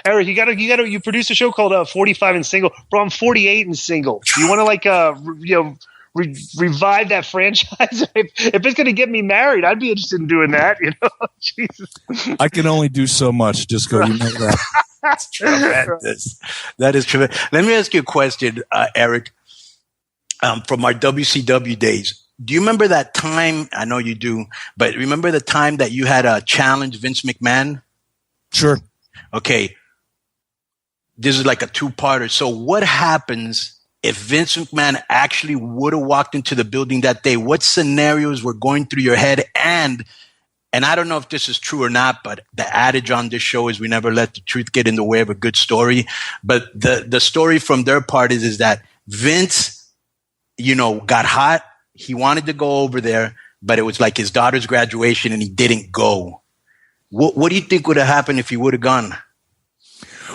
Eric, you produce a show called 45 and Single. Bro, I'm 48 and single. Do you want to revive that franchise? if it's going to get me married, I'd be interested in doing that. Jesus. I can only do so much. Just go. You know that. That's tremendous. That is tremendous. Let me ask you a question, Eric. From our WCW days, do you remember that time? I know you do, but remember the time that you had challenged Vince McMahon? Sure. Okay. This is like a two-parter. So what happens if Vince McMahon actually would have walked into the building that day? What scenarios were going through your head? And I don't know if this is true or not, but the adage on this show is we never let the truth get in the way of a good story. But the story from their part is that Vince, got hot. He wanted to go over there, but it was like his daughter's graduation and he didn't go. What do you think would have happened if he would have gone?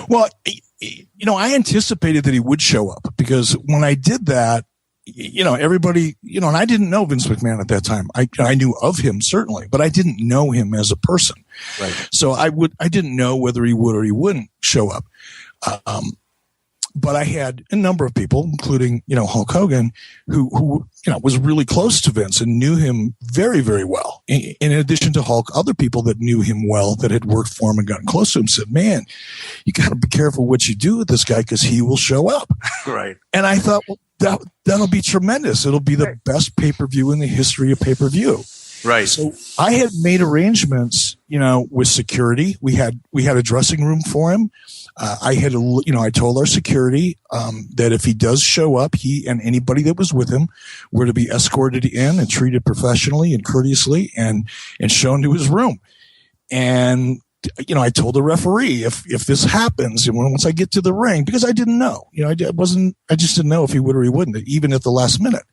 Well, I anticipated that he would show up because when I did that, everybody, and I didn't know Vince McMahon at that time. I knew of him certainly, but I didn't know him as a person. Right. So I didn't know whether he would or he wouldn't show up. But I had a number of people, including, Hulk Hogan, who was really close to Vince and knew him very, very well. In addition to Hulk, other people that knew him well that had worked for him and gotten close to him said, man, you got to be careful what you do with this guy because he will show up. Right. And I thought, well, that'll be tremendous. It'll be the best pay-per-view in the history of pay-per-view. Right. So I had made arrangements, with security. We had a dressing room for him. I told our security that if he does show up, he and anybody that was with him were to be escorted in and treated professionally and courteously and shown to his room. And I told the referee if this happens, and once I get to the ring, because I didn't know, I just didn't know if he would or he wouldn't, even at the last minute.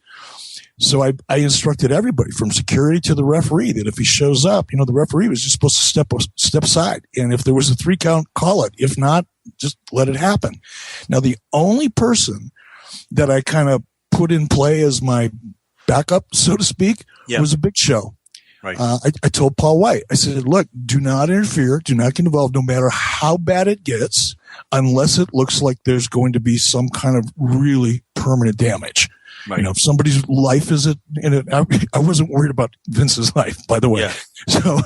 So I instructed everybody from security to the referee that if he shows up, the referee was just supposed to step aside. And if there was a 3 count, call it. If not, just let it happen. Now, the only person that I kind of put in play as my backup, so to speak, was a Big Show. Right. I told Paul White, I said, look, do not interfere. Do not get involved, no matter how bad it gets, unless it looks like there's going to be some kind of really permanent damage. Right. If somebody's life is in it, I wasn't worried about Vince's life, by the way. Yeah. So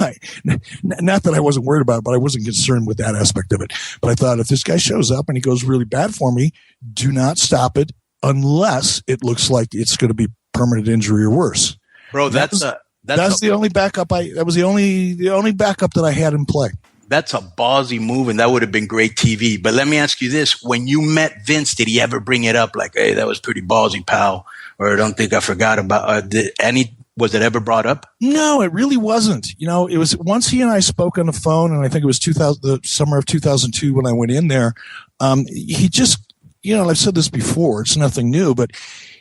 not that I wasn't worried about it, but I wasn't concerned with that aspect of it. But I thought if this guy shows up and he goes really bad for me, do not stop it unless it looks like it's going to be permanent injury or worse. Bro, that's the only backup that was the only backup that I had in play. That's a ballsy move, and that would have been great TV. But let me ask you this. When you met Vince, did he ever bring it up like, hey, that was pretty ballsy, pal? Or I don't think I forgot about was it ever brought up? No, it really wasn't. It was once he and I spoke on the phone, and I think it was the summer of 2002 when I went in there. He just, I've said this before, it's nothing new, but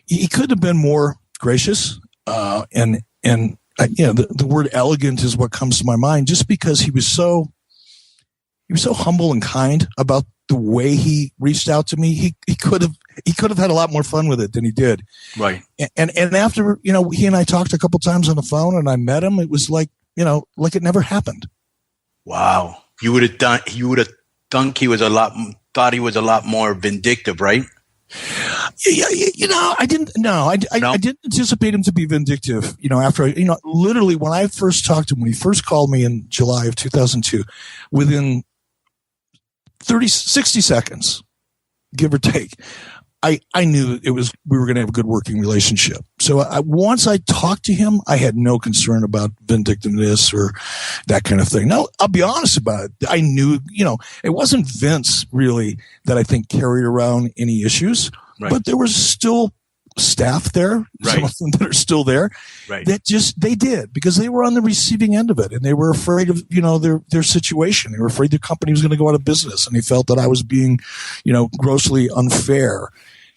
he could have been more gracious. The word elegant is what comes to my mind just because he was so humble and kind about the way he reached out to me. He could have had a lot more fun with it than he did. Right. And after, he and I talked a couple times on the phone and I met him, it was like it never happened. Wow. You would have thought he was a lot more vindictive, right? I didn't anticipate him to be vindictive, after, literally when I first talked to him, when he first called me in July of 2002, within 60 seconds, give or take, I knew we were going to have a good working relationship. So once I talked to him, I had no concern about vindictiveness or that kind of thing. Now, I'll be honest about it. I knew, it wasn't Vince really that I think carried around any issues, right. But there was still staff there, right. Some of them that are still there, right. That they did because they were on the receiving end of it and they were afraid of, their situation. They were afraid the company was going to go out of business and they felt that I was being, grossly unfair.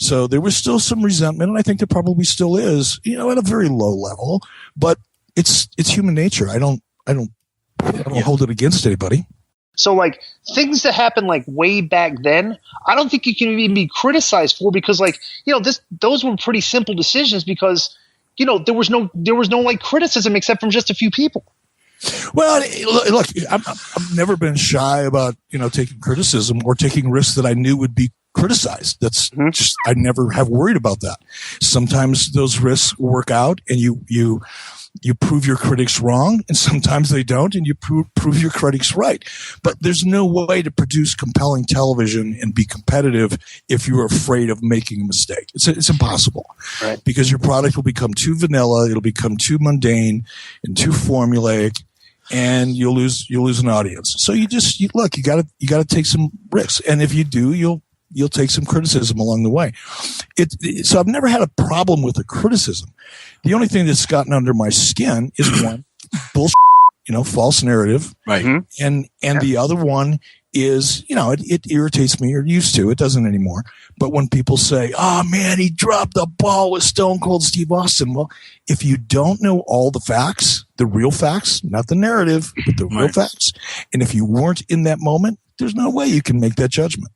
So there was still some resentment, and I think there probably still is, at a very low level. But it's human nature. I don't hold it against anybody. So like things that happened like way back then, I don't think you can even be criticized for because those were pretty simple decisions because there was no like criticism except from just a few people. Well, look, I've never been shy about, taking criticism or taking risks that I knew would be criticized. That's just, I never have worried about that. Sometimes those risks work out and you prove your critics wrong, and sometimes they don't, and you prove your critics right. But there's no way to produce compelling television and be competitive if you're afraid of making a mistake. It's impossible, right? Because your product will become too vanilla, it'll become too mundane and too formulaic, and you'll lose an audience. So you got to take some risks, and if you do, you'll take some criticism along the way. So I've never had a problem with the criticism. The only thing that's gotten under my skin is one, bullshit, false narrative. Right. And the other one is, it irritates me, or used to. It doesn't anymore. But when people say, oh man, he dropped the ball with Stone Cold Steve Austin. Well, if you don't know all the facts, the real facts, not the narrative, but the real facts, and if you weren't in that moment, there's no way you can make that judgment.